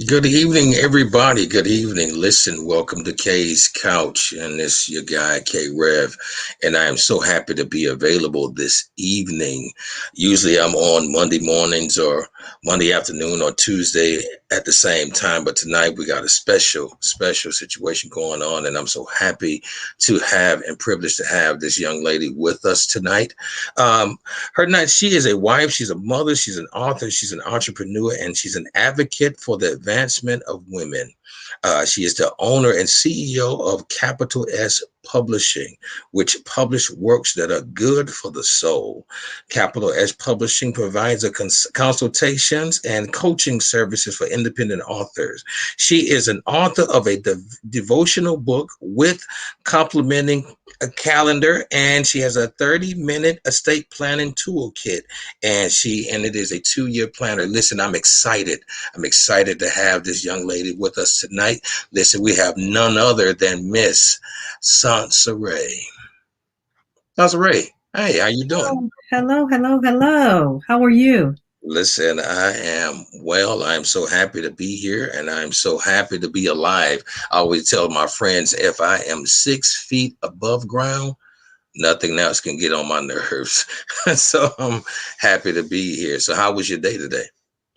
Good evening, everybody. Good evening. Listen, welcome to K's Couch, and this your guy K Rev, and I am so happy to be available this evening. Usually, I'm on Monday mornings or Monday afternoon or Tuesday at the same time, but tonight we got a special situation going on, and I'm so happy to have and privileged to have this young lady with us tonight. Um, she is a wife, she's a mother, she's an author, she's an entrepreneur, and she's an advocate for the advancement of women. She is the owner and CEO of Capital S Publishing, which publish works that are good for the soul. Capital S Publishing provides consultations and coaching services for independent authors. She is an author of a devotional book with complementing a calendar, and she has a 30-minute estate planning toolkit, and it is a 2-year planner. Listen, I'm excited to have this young lady with us tonight. Listen, we have none other than Miss Soncere. Soncere, hey, how you doing? Oh, hello, hello, hello. How are you? Listen, I am well. I'm so happy to be here, and I'm so happy to be alive. I always tell my friends, if I am 6 feet above ground, nothing else can get on my nerves. So I'm happy to be here. So how was your day today?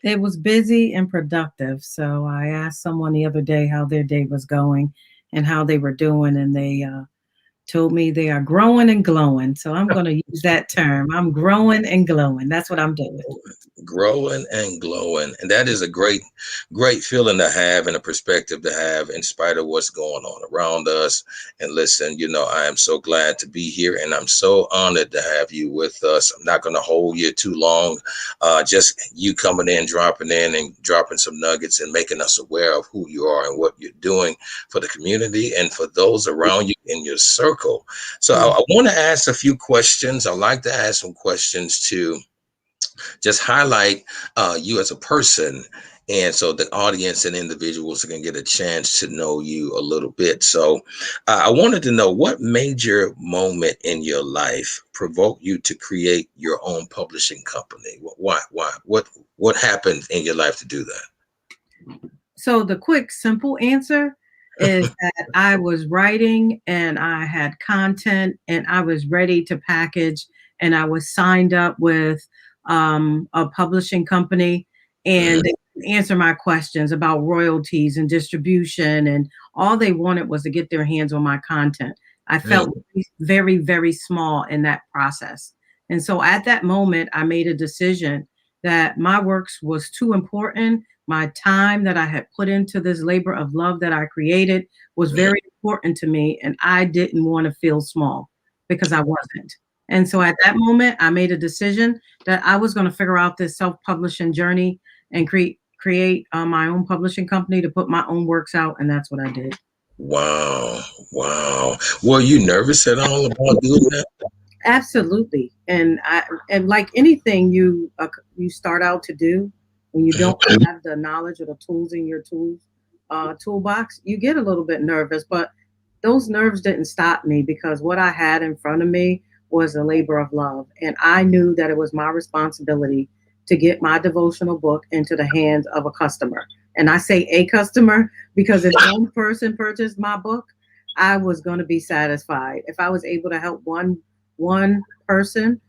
It was busy and productive. So I asked someone the other day how their day was going and how they were doing, and they told me they are growing and glowing. So I'm going to use that term. I'm growing and glowing. That's what I'm doing. Growing and glowing, and that is a great feeling to have and a perspective to have in spite of what's going on around us. And listen, I am so glad to be here, and I'm so honored to have you with us. I'm not going to hold you too long. Just you coming in, dropping in, and dropping some nuggets and making us aware of who you are and what you're doing for the community and for those around you in your circle. So I want to ask a few questions. I like to ask some questions to just highlight you as a person, and so the audience and individuals can get a chance to know you a little bit. So I wanted to know, what major moment in your life provoked you to create your own publishing company? Why what happened in your life to do that? So the quick, simple answer is that I was writing and I had content and I was ready to package, and I was signed up with a publishing company, and Mhm. they could answer my questions about royalties and distribution, and all they wanted was to get their hands on my content. I felt Mm. very, very small in that process. And so at that moment, I made a decision that my works was too important. My time that I had put into this labor of love that I created was Mhm. very important to me, and I didn't want to feel small because I wasn't. And so at that moment, I made a decision that I was going to figure out this self-publishing journey and create my own publishing company to put my own works out, and that's what I did. Wow, wow. Were you nervous at all about doing that? Absolutely. And like anything you start out to do, when you don't have the knowledge or the tools in your toolbox, you get a little bit nervous, but those nerves didn't stop me because what I had in front of me was a labor of love, and I knew that it was my responsibility to get my devotional book into the hands of a customer. And I say a customer because if one person purchased my book, I was going to be satisfied. If I was able to help one person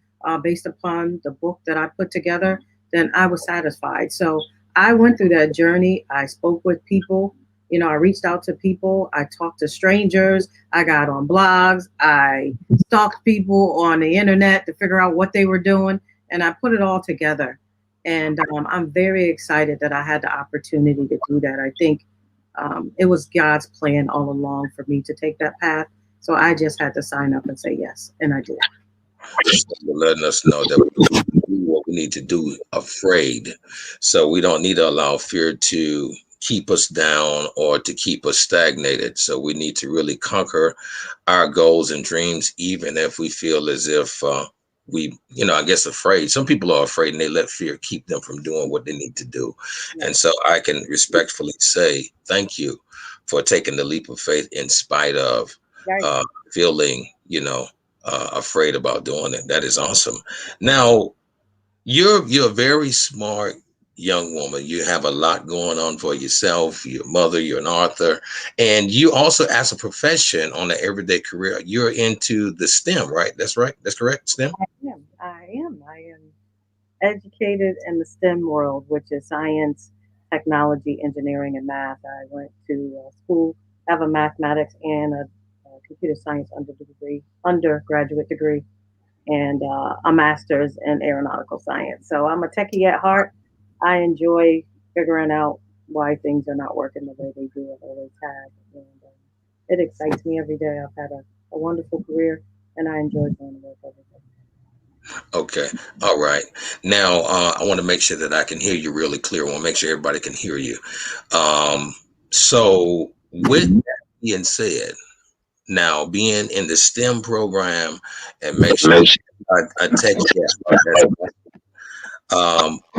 based upon the book that I put together, then I was satisfied. So I went through that journey. I spoke with people. I reached out to people. I talked to strangers. I got on blogs. I stalked people on the internet to figure out what they were doing. And I put it all together. And I'm very excited that I had the opportunity to do that. I think it was God's plan all along for me to take that path. So I just had to sign up and say yes. And I did. So you're letting us know that we need to do what we need to do afraid. So we don't need to allow fear to keep us down or to keep us stagnated. So we need to really conquer our goals and dreams, even if we feel as if I guess afraid. Some people are afraid and they let fear keep them from doing what they need to do. Yeah. And so I can respectfully say thank you for taking the leap of faith in spite of Right. feeling, afraid about doing it. That is awesome. Now, you're a very smart young woman. You have a lot going on for yourself, your mother, you're an author, and you also, as a profession on an everyday career, you're into the STEM, right? That's right. That's correct. STEM. I am educated in the STEM world, which is science, technology, engineering, and math. I went to school, have a mathematics and a computer science undergraduate degree, and a master's in aeronautical science. So I'm a techie at heart. I enjoy figuring out why things are not working the way they do or always have. And it excites me every day. I've had a wonderful career, and I enjoy going to work every day. Okay. All right. Now, I want to make sure that I can hear you really clear. I want to make sure everybody can hear you. Um, so, with that being said, now being in the STEM program and make sure I text you that.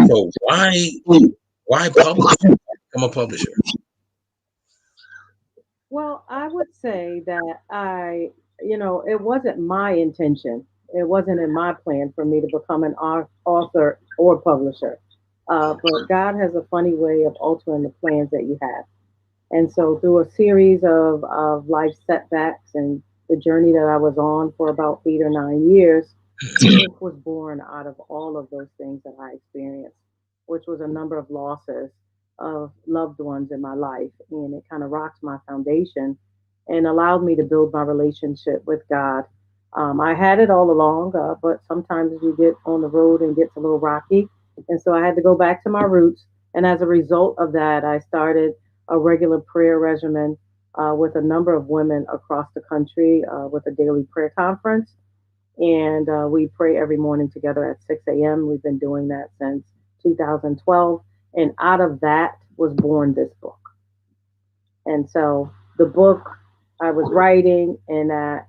So why publish? Become a publisher. Well, I would say that it wasn't my intention. It wasn't in my plan for me to become an author or publisher. But God has a funny way of altering the plans that you have. And so, through a series of life setbacks and the journey that I was on for about 8 or 9 years, the book was born out of all of those things that I experienced, which was a number of losses of loved ones in my life. And it kind of rocked my foundation and allowed me to build my relationship with God. I had it all along, but sometimes you get on the road and it gets a little rocky. And so I had to go back to my roots. And as a result of that, I started a regular prayer regimen with a number of women across the country with a daily prayer conference. And we pray every morning together at 6 a.m. We've been doing that since 2012. And out of that was born this book. And so the book I was writing, and I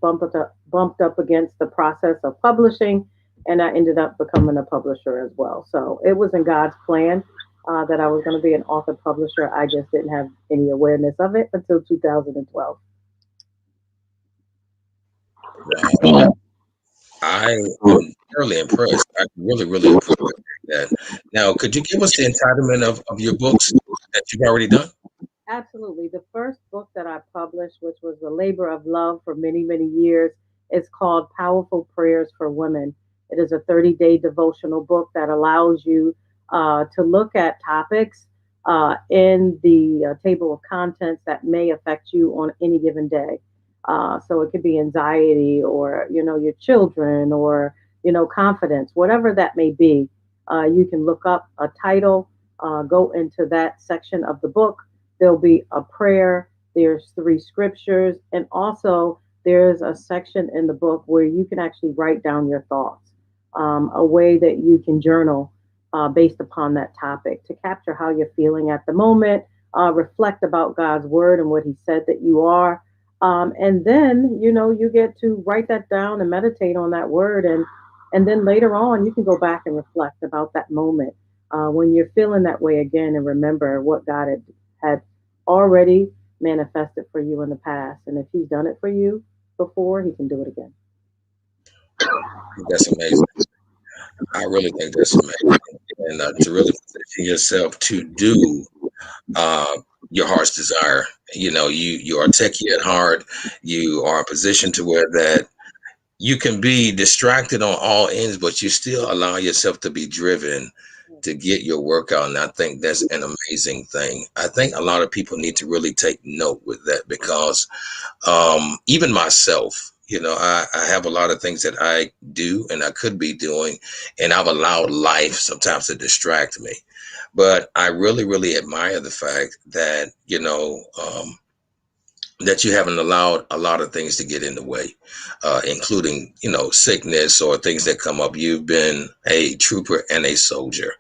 bumped up against the process of publishing, and I ended up becoming a publisher as well. So it was in God's plan that I was going to be an author publisher. I just didn't have any awareness of it until 2012. Wow. I am thoroughly impressed. I really, really appreciate that. Now, could you give us the entitlement of your books that you've already done? Absolutely. The first book that I published, which was a labor of love for many, many years, is called Powerful Prayers for Women. It is a 30-day devotional book that allows you to look at topics in the table of contents that may affect you on any given day. So it could be anxiety or, your children or, confidence, whatever that may be. You can look up a title, go into that section of the book. There'll be a prayer, there's three scriptures, and also there's a section in the book where you can actually write down your thoughts, a way that you can journal based upon that topic to capture how you're feeling at the moment, reflect about God's word and what He said that you are. And then, you get to write that down and meditate on that word. And then later on, you can go back and reflect about that moment when you're feeling that way again and remember what God had already manifested for you in the past. And if He's done it for you before, He can do it again. That's amazing. I really think that's amazing. And to really position yourself to do uh, your heart's desire. You are techie at heart. You are in a position to where that you can be distracted on all ends, but you still allow yourself to be driven to get your workout. And I think that's an amazing thing. I think a lot of people need to really take note with that because even myself, I have a lot of things that I do and I could be doing, and I've allowed life sometimes to distract me. But I really, really admire the fact that, that you haven't allowed a lot of things to get in the way, including, sickness or things that come up. You've been a trooper and a soldier.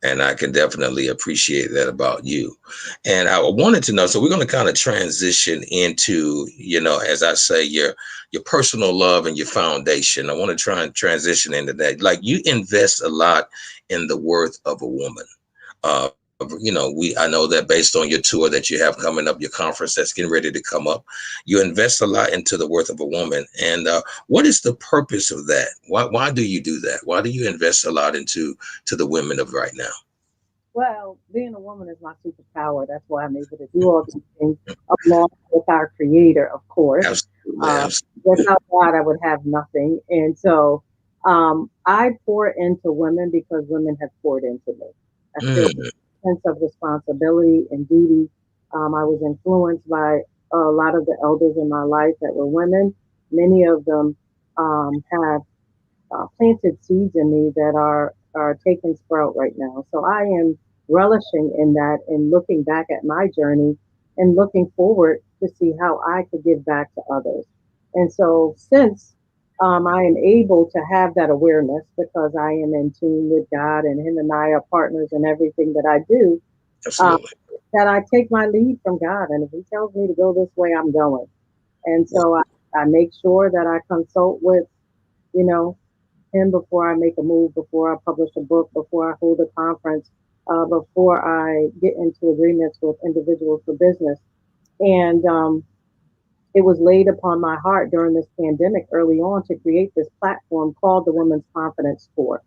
And I can definitely appreciate that about you. And I wanted to know, so we're going to kind of transition into, as I say, your personal love and your foundation. I want to try and transition into that. Like you invest a lot in the worth of a woman. I know that based on your tour that you have coming up, your conference that's getting ready to come up, you invest a lot into the worth of a woman. And what is the purpose of that? Why do you do that? Why do you invest a lot into the women of right now? Well, being a woman is my superpower. That's why I'm able to do all these things along with our creator, of course. Absolutely, Uh, absolutely. Without God, I would have nothing. And so I pour into women because women have poured into me. I feel Mm, a sense of responsibility and duty. I was influenced by a lot of the elders in my life that were women. Many of them have planted seeds in me that are taking sprout right now. So I am relishing in that and looking back at my journey and looking forward to see how I could give back to others. And so since I am able to have that awareness because I am in tune with God and Him and I are partners in everything that I do, um, absolutely. that I take my lead from God. And if He tells me to go this way, I'm going. And so I make sure that I consult with, you know, him before I make a move, before I publish a book, before I hold a conference, before I get into agreements with individuals for business. And it was laid upon my heart during this pandemic early on to create this platform called the Women's Confidence Tour.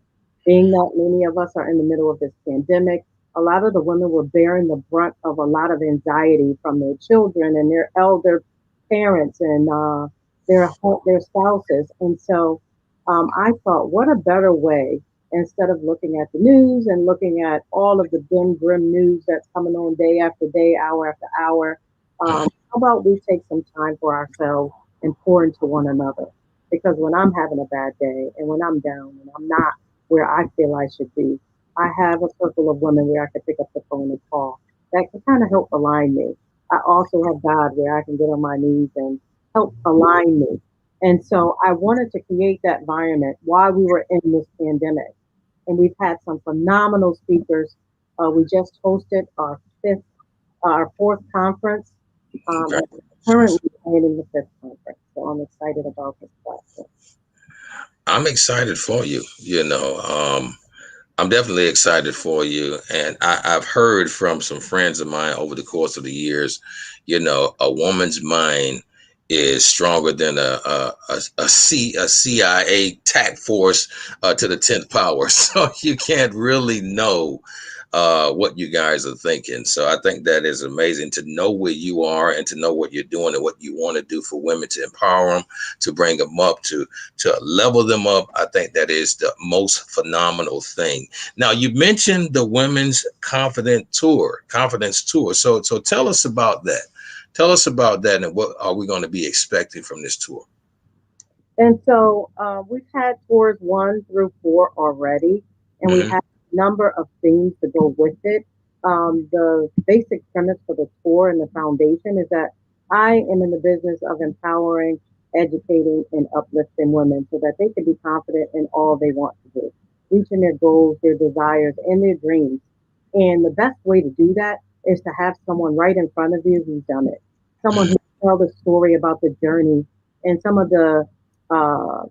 Being that many of us are in the middle of this pandemic, a lot of the women were bearing the brunt of a lot of anxiety from their children and their elder parents and their spouses. And so I thought, what a better way instead of looking at the news and looking at all of the dim, grim news that's coming on day after day, hour after hour. Mm, How about we take some time for ourselves and pour into one another? Because when I'm having a bad day and when I'm down and I'm not where I feel I should be, I have a circle of women where I can pick up the phone and call. That can kind of help align me. I also have God where I can get on my knees and help align me. And so I wanted to create that environment while we were in this pandemic. And we've had some phenomenal speakers. We just hosted our fourth conference, and congratulations. currently planning the fifth conference. So I'm excited about this platform. I'm excited for you. I'm definitely excited for you. And I've heard from some friends of mine over the course of the years, a woman's mind is stronger than a CIA tac force to the 10th power. So you can't really know what you guys are thinking. So I think that is amazing to know where you are and to know what you're doing and what you want to do for women to empower them, to bring them up, to level them up. I think that is the most phenomenal thing. Now you mentioned the women's confidence tour. So tell us about that. Tell us about that and what are we going to be expecting from this tour? And so we've had tours 1 through 4 already, and we Hmm. have a number of things to go with it. The basic premise for the tour and the foundation is that I am in the business of empowering, educating, and uplifting women so that they can be confident in all they want to do, reaching their goals, their desires, and their dreams. And the best way to do that is to have someone right in front of you who's done it, someone who can tell the story about the journey and uh,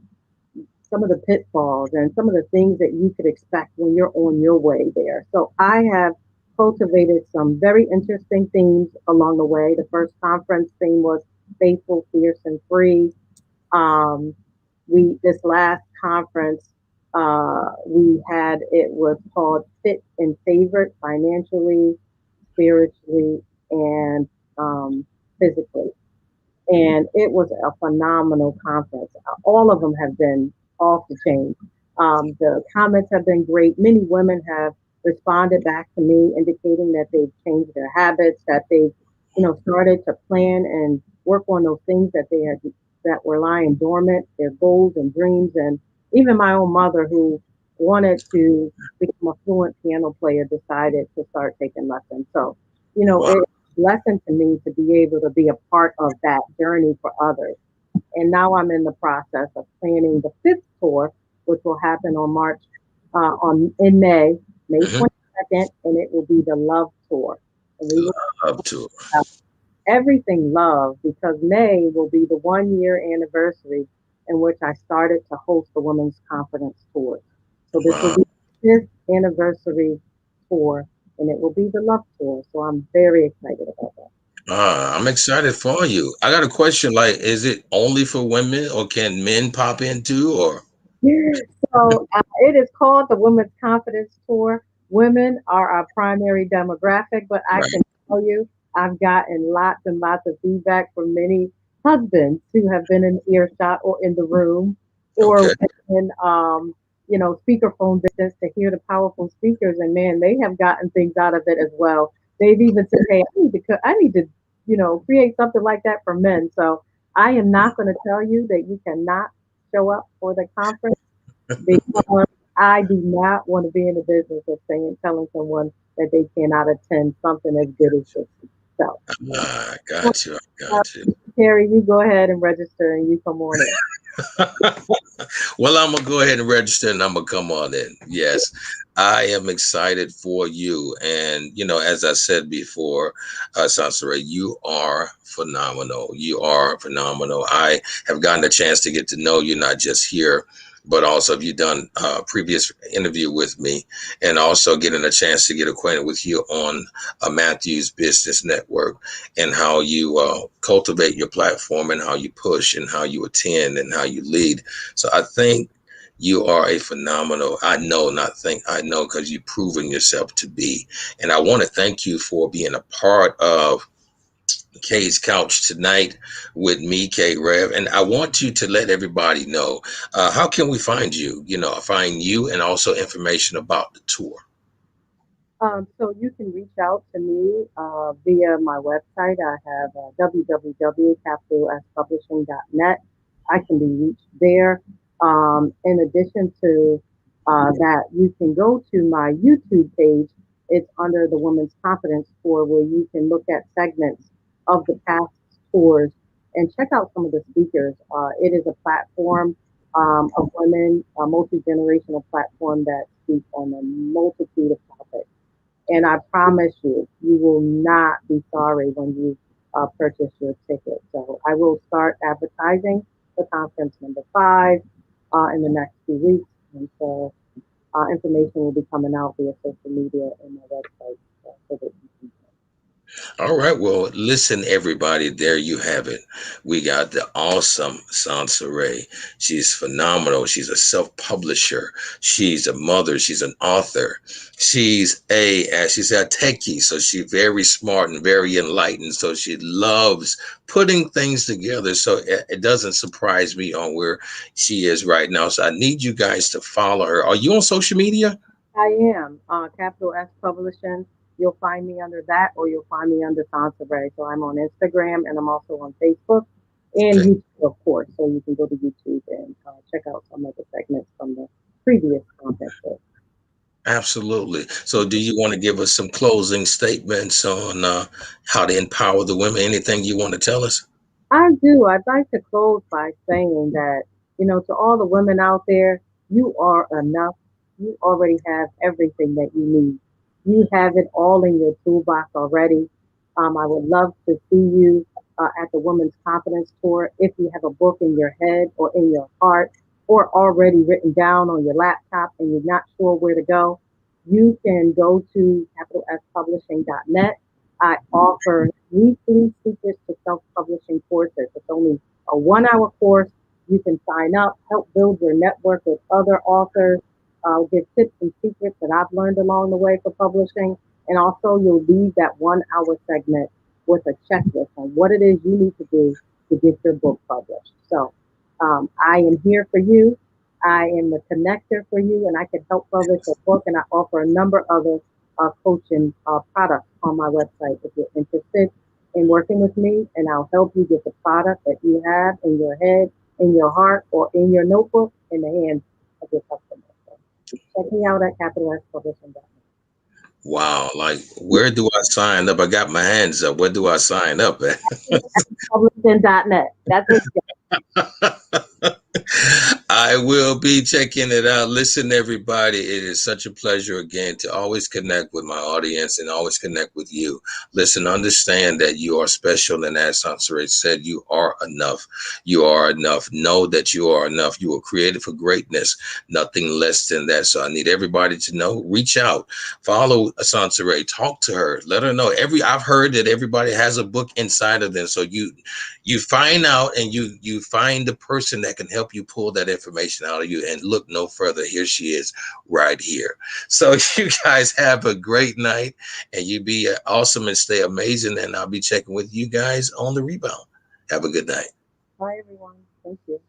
some of the pitfalls and some of the things that you could expect when you're on your way there. So I have cultivated some very interesting themes along the way. The first conference theme was faithful, fierce, and free. Um, we this last conference we had it was called fit and favorite financially, spiritually, and physically, and it was a phenomenal conference. All of them have been off the chain. The comments have been great. Many women have responded back to me indicating that they've changed their habits, that they've, started to plan and work on those things that were lying dormant, their goals and dreams, and even my own mother who wanted to become a fluent piano player decided to start taking lessons. So, Wow. it lesson to me to be able to be a part of that journey for others. And now I'm in the process of planning the fifth tour, which will happen on March, on in May Hmm. 22nd, and it will be the Love Tour. And we will Love to. have everything love because May will be the 1 year anniversary in which I started to host the Women's Confidence Tour. So this will Wow. be the fifth anniversary tour, and it will be the Love Tour. So I'm very excited about that. I'm excited for you. I got a question. Like, is it only for women, or can men pop in too? Or So it is called the Women's Confidence Tour. Women are our primary demographic, but I Right. can tell you, I've gotten lots and lots of feedback from many husbands who have been in earshot or in the room or Okay. within, speakerphone distance to hear the powerful speakers. And man, they have gotten things out of it as well. They've even said, "Hey, I need to, create something like that for men." So I am not going to tell you that you cannot show up for the conference because I do not want to be in the business of telling someone that they cannot attend something as good as this. So, I got you. I uh, got you. Terry, you go ahead and register and you come on in. Well, I'm gonna go ahead and register, and I'm gonna come on in. Yes, I am excited for you, and as I said before, Sansere, you are phenomenal. You are phenomenal. I have gotten a chance to get to know you, not just here, but also have you done a previous interview with me, and also getting a chance to get acquainted with you on Matthew's Business Network and how you cultivate your platform and how you push and how you attend and how you lead. So I think you are a phenomenal, I know, not think, I know, because you've proven yourself to be. And I want to thank you for being a part of Kay's Couch tonight with me, K Rev. And I want you to let everybody know how can we find you, find you and also information about the tour. So you can reach out to me via my website. I have www.capitalspublishing.net. I can be reached there. In addition to that, you can go to my YouTube page. It's under the Women's Confidence Tour, where you can look at segments of the past tours and check out some of the speakers. It is a platform of women, a multi generational platform that speaks on a multitude of topics. And I promise you, you will not be sorry when you purchase your ticket. So I will start advertising the conference number 5 in the next few weeks. And so information will be coming out via social media and my website so that you can. All right. Well, listen, everybody. There you have it. We got the awesome Sansere. She's phenomenal. She's a self-publisher. She's a mother. She's an author. She's a techie. So she's very smart and very enlightened. So she loves putting things together. So it doesn't surprise me on where she is right now. So I need you guys to follow her. Are you on social media? I am Capital S Publishing. You'll find me under that, or you'll find me under Soncere. So I'm on Instagram and I'm also on Facebook and Okay. YouTube, of course. So you can go to YouTube and check out some of the segments from the previous content. Absolutely. So, do you want to give us some closing statements on how to empower the women? Anything you want to tell us? I do. I'd like to close by saying that, to all the women out there, you are enough. You already have everything that you need. You have it all in your toolbox already. I would love to see you at the Women's Confidence Tour. If you have a book in your head or in your heart or already written down on your laptop and you're not sure where to go, you can go to capitalspublishing.net. I offer weekly Secrets to Self-Publishing courses. It's only a 1 hour course. You can sign up, help build your network with other authors, give tips and secrets that I've learned along the way for publishing. And also, you'll leave that 1 hour segment with a checklist on what it is you need to do to get your book published. So I am here for you. I am the connector for you, and I can help publish a book. And I offer a number of other coaching products on my website if you're interested in working with me, and I'll help you get the product that you have in your head, in your heart, or in your notebook in the hands of your customer. So check me out at capitalspublishing.com. Wow. Like, where do I sign up? I got my hands up. Where do I sign up at? Publishing.net. That's what I will be checking it out. Listen, everybody, it is such a pleasure again to always connect with my audience and always connect with you. Listen, understand that you are special, and as Sansere said, you are enough. You are enough. Know that you are enough. You were created for greatness, nothing less than that. So I need everybody to know. Reach out, follow Sansere, talk to her, let her know. I've heard that everybody has a book inside of them. So you find out and you find the person that can help you pull that information information out of you. And look no further. Here she is right here. So you guys have a great night, and you be awesome and stay amazing. And I'll be checking with you guys on the rebound. Have a good night. Bye, everyone. Thank you.